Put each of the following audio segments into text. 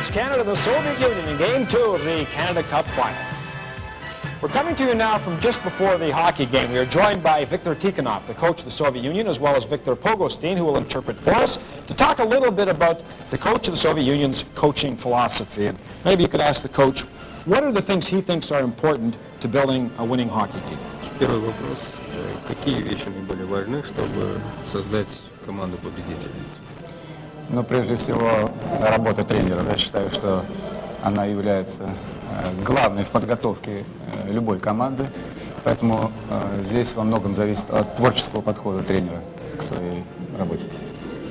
It's Canada and the Soviet Union in Game 2 of the Canada Cup Final. We're coming to you now from just before the hockey game. We are joined by Viktor Tikhonov, the coach of the Soviet Union, as well as Viktor Pogostin, who will interpret for us, to talk a little bit about the coach of the Soviet Union's coaching philosophy. And maybe you could ask the coach, what are the things he thinks are important to building a winning hockey team? Первый вопрос. Какие вещи наиболее важны, чтобы создать команду победителей? Ну, прежде всего, работа тренера. Я считаю, что она является главной в подготовке любой команды. Поэтому здесь во многом зависит от творческого подхода тренера к своей работе.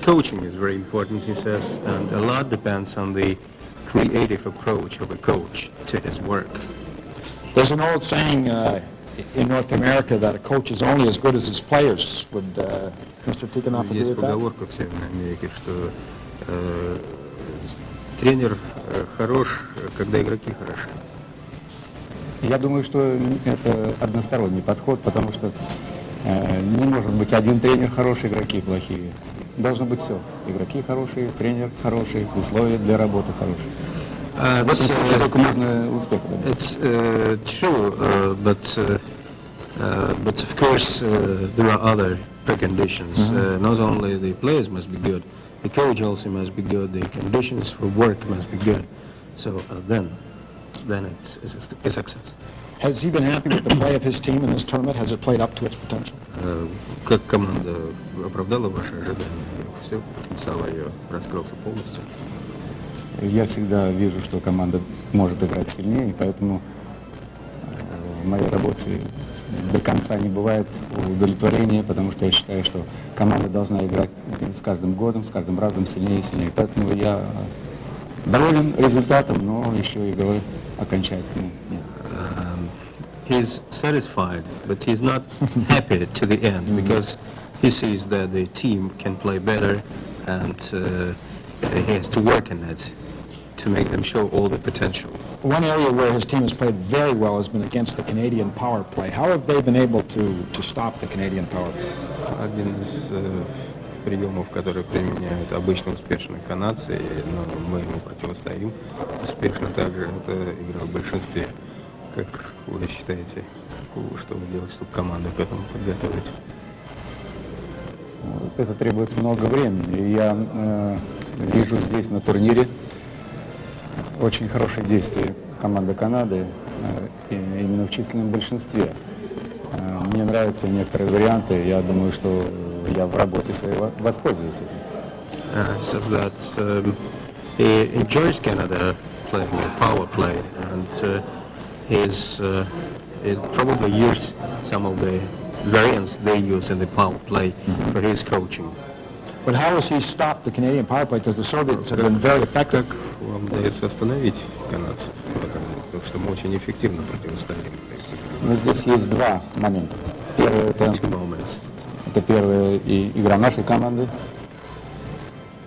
Coaching is very important, he says, and a lot depends on the creative approach of a coach to his work. There's an old saying in North America that a coach is only as good as his players. Would Mr. Tikhonov agree with that? Есть поговорка в Северной Америке, что тренер хорош, когда игроки хороши. Я думаю, что это односторонний подход, потому что не может быть один тренер хороший, игроки плохие. Должно быть все. Игроки хорошие, тренер хороший, условия для работы хорошие. В этом случае только можно успех добиться. It's true, but of course there are other preconditions. Not only the players must be good, the coach also must be good, the conditions for work must be good. So then it's a success. Has he been happy with the play of his team in this tournament? Has it played up to its potential? Как команда оправдала ваши ожидания? Все, потенциал ее раскрылся полностью. Я всегда вижу, что команда может играть сильнее, и поэтому в моей работе до конца не бывает удовлетворения, потому что я считаю, что команда должна играть с каждым годом, с каждым разом сильнее и сильнее. Поэтому я доволен результатом, но еще и говорю окончательно нет. He's satisfied, but he's not happy to the end because he sees that the team can play better and he has to work on it to make them show all the potential. One area where his team has played very well has been against the Canadian power play. How have they been able to stop the Canadian power play? Один из приемов, который применяют обычно успешно канадцы, но мы ему противостоим успешно также, это игра в большинстве. Как вы считаете, что вы делаете, чтобы команду к этому подготовить? Это требует много времени. И я вижу здесь на турнире очень хорошие действия команды Канады именно в численном большинстве. Мне нравятся некоторые варианты. Я думаю, что я в работе своей воспользуюсь этим. Says that he enjoys Canada playing a power play and he probably used some of the variants they use in the power play for his coaching. But how has he stopped the Canadian power play? Because the Soviets have been very effective. Как вам удается остановить канадцев? Потому что мы очень эффективно противостоим. Но здесь есть два момента. Первый это первая игра нашей команды.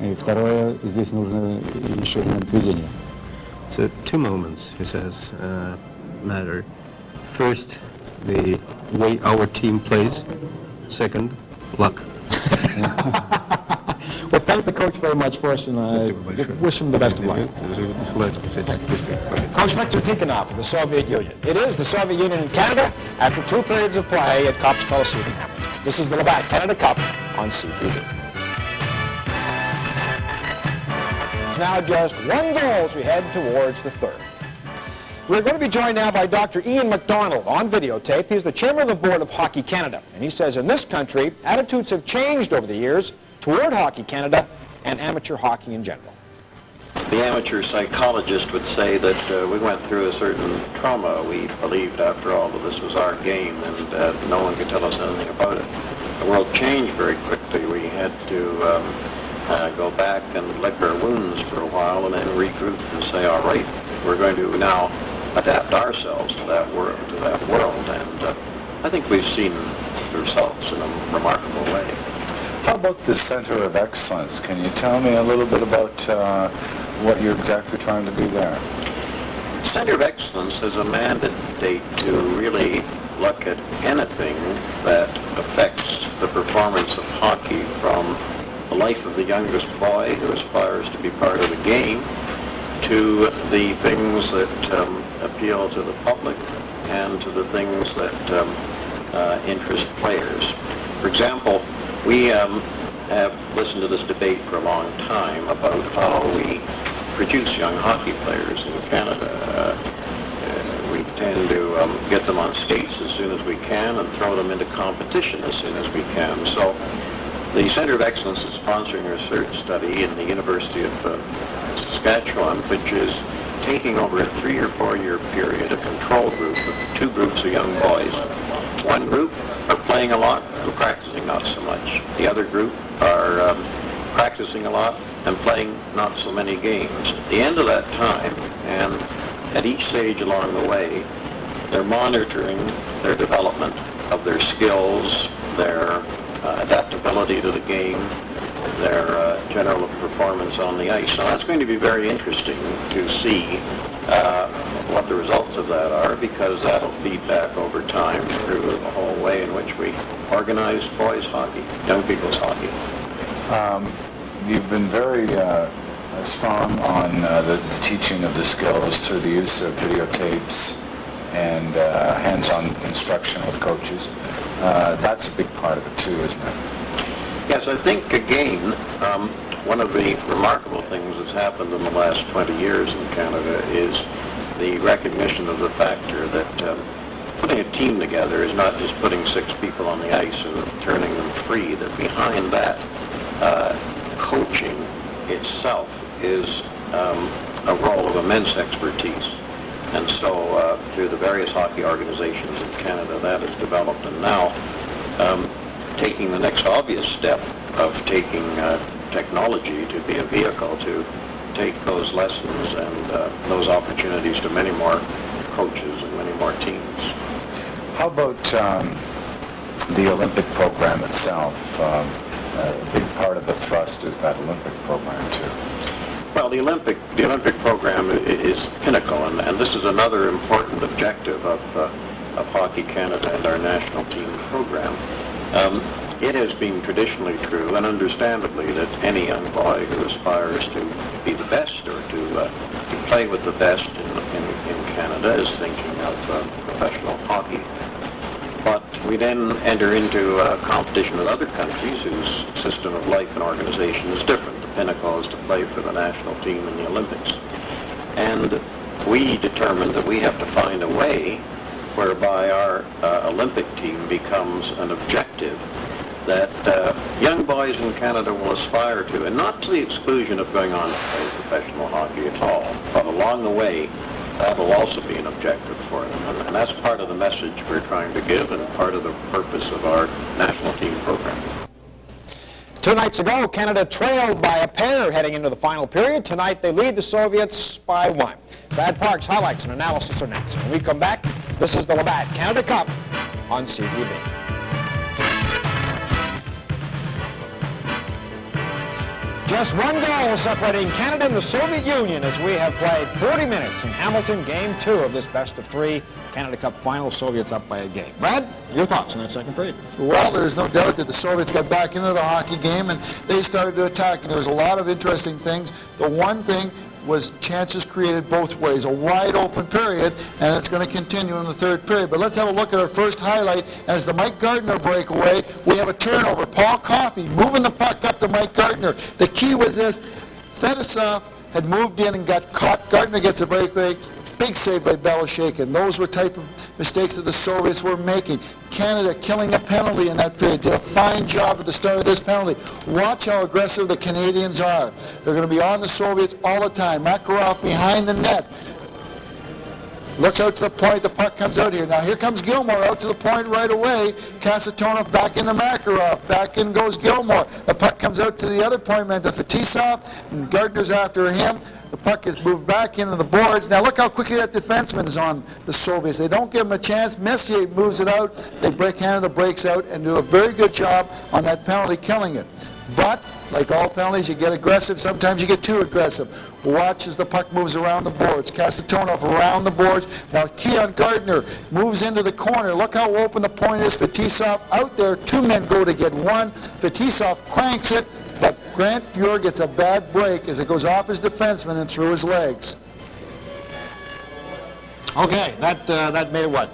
И второе, здесь нужно еще элемент везения. So two moments, he says, matter. First, the way our team plays. Second, luck. Well, thank the coach very much for us, and wish him the best of luck. Coach Viktor Tikhonov of the Soviet Union. It is the Soviet Union and Canada after 2 periods of play at Copps Coliseum. This is the Labatt Canada Cup on CTV. Now just 1 goal as we head towards the third. We're going to be joined now by Dr. Ian MacDonald on videotape. He's the chairman of the board of Hockey Canada. And he says in this country, attitudes have changed over the years toward Hockey Canada and amateur hockey in general. The amateur psychologist would say that we went through a certain trauma. We believed, after all, that this was our game and no one could tell us anything about it. The world changed very quickly. We had to go back and lick our wounds for a while and then regroup and say, all right, we're going to now adapt ourselves to that world. And I think we've seen the results in a remarkable way. How about the Center of Excellence? Can you tell me a little bit about what you're exactly trying to do there? Center of Excellence is a mandate to really look at anything that affects the performance of hockey, from the life of the youngest boy who aspires to be part of the game to the things that appeal to the public and to the things that interest players. For example, we have listened to this debate for a long time about how we produce young hockey players in Canada. We tend to get them on skates as soon as we can and throw them into competition as soon as we can. So the Centre of Excellence is sponsoring a research study in the University of Saskatchewan, which is taking over a 3 or 4 year period a control group of 2 groups of young boys. One group are playing a lot and practicing not so much. The other group are practicing a lot and playing not so many games. At the end of that time, and at each stage along the way, they're monitoring their development of their skills, their adaptability to the game, their general performance on the ice. So that's going to be very interesting to see what the results of that are, because that'll feed back over time through the whole way in which we organize boys hockey, young people's hockey. You've been very strong on the teaching of the skills through the use of videotapes and hands-on instruction with coaches. That's a big part of it too, isn't it? Yes, I think again, one of the remarkable things that's happened in the last 20 years in Canada is the recognition of the factor that putting a team together is not just putting 6 people on the ice and turning them free, that behind that coaching itself is a role of immense expertise. And so through the various hockey organizations in Canada, that has developed. And now taking the next obvious step of taking technology to be a vehicle to take those lessons and those opportunities to many more coaches and many more teams. How about the Olympic program itself? A big part of the thrust is that Olympic program too. Well, the Olympic program is pinnacle, and this is another important objective of Hockey Canada and our national team program. It has been traditionally true, and understandably, that any young boy who aspires to be the best or to play with the best in Canada is thinking of professional hockey. But we then enter into competition with other countries whose system of life and organization is different. The pinnacle is to play for the national team in the Olympics. And we determined that we have to find a way whereby our Olympic team becomes an objective that young boys in Canada will aspire to, and not to the exclusion of going on to play professional hockey at all, but along the way, that will also be an objective for them. And that's part of the message we're trying to give and part of the purpose of our national team program. 2 nights ago, Canada trailed by a pair heading into the final period. Tonight, they lead the Soviets by 1. Brad Park's highlights and analysis are next. When we come back, this is the Labatt Canada Cup on CTV. Just 1 goal separating Canada and the Soviet Union as we have played 40 minutes in Hamilton, Game 2 of this best-of-3 Canada Cup final. Soviets up by a game. Brad, your thoughts on that second period? Well, there's no doubt that the Soviets got back into the hockey game and they started to attack. And there was a lot of interesting things. The one thing was chances created both ways, a wide open period, and it's going to continue in the third period. But let's have a look at our first highlight. And as the Mike Gardner breakaway, we have a turnover. Paul Coffey moving the puck up to Mike Gardner. The key was this: Fedosov had moved in and got caught. Gardner gets a breakaway. Big save by Belosheikin. Those were type of mistakes that the Soviets were making. Canada killing a penalty in that period. Did a fine job at the start of this penalty. Watch how aggressive the Canadians are. They're going to be on the Soviets all the time. Makarov behind the net. Looks out to the point, the puck comes out here. Now here comes Gilmore out to the point right away. Kasatonov back into Makarov. Back in goes Gilmore. The puck comes out to the other point man, to Fetisov, and Gardner's after him. The puck is moved back into the boards. Now look how quickly that defenseman is on the Soviets. They don't give him a chance. Messier moves it out. Canada breaks out and do a very good job on that penalty, killing it. But like all penalties, you get aggressive. Sometimes you get too aggressive. Watch as the puck moves around the boards. Kasatonov around the boards. Now Keon Gardner moves into the corner. Look how open the point is. Fetisov out there. 2 men go to get 1. Fetisov cranks it. But Grant Fuhr gets a bad break as it goes off his defenseman and through his legs. Okay, that made it what?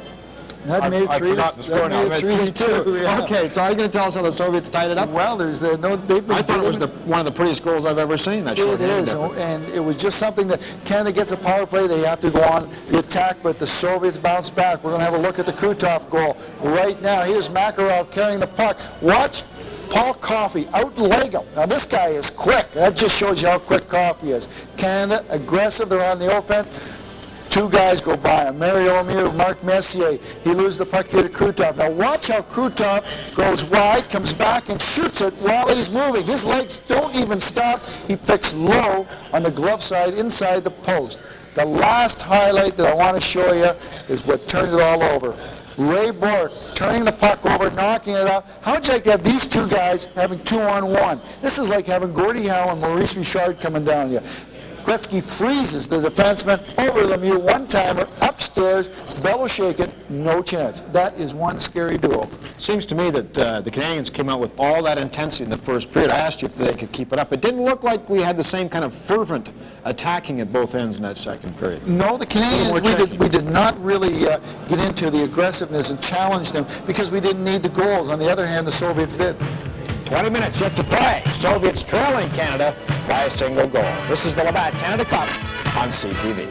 That made it I 3 forgot the score now. that made it 3-2. Yeah. Okay, so are you going to tell us how the Soviets tied it up? Well, there's no. They've been. I thought it was one of the prettiest goals I've ever seen. That It is, effort. and it was just something that Canada gets a power play. They have to go on the attack, but the Soviets bounce back. We're going to have a look at the Krutov goal right now. Here's Makarov carrying the puck. Watch Paul Coffey outleg him. Now this guy is quick. That just shows you how quick Coffey is. Canada aggressive. They're on the offense. Two guys go by him. Mario Lemieux, Mark Messier. He loses the puck here to Krutov. Now watch how Krutov goes wide, comes back and shoots it while he's moving. His legs don't even stop. He picks low on the glove side inside the post. The last highlight that I want to show you is what turned it all over. Ray Bourque turning the puck over, knocking it out. How'd you like to have these two guys having 2-on-1? This is like having Gordie Howe and Maurice Richard coming down on you. Gretzky freezes the defenseman over Lemieux, one-timer, upstairs, bellow shake it, no chance. That is one scary duel. Seems to me that the Canadians came out with all that intensity in the first period. I asked you if they could keep it up. It didn't look like we had the same kind of fervent attacking at both ends in that second period. No, the Canadians, we did not really get into the aggressiveness and challenge them because we didn't need the goals. On the other hand, the Soviets did. 20 minutes yet to play. Soviets trailing Canada by a single goal. This is the Labatt Canada Cup on CTV.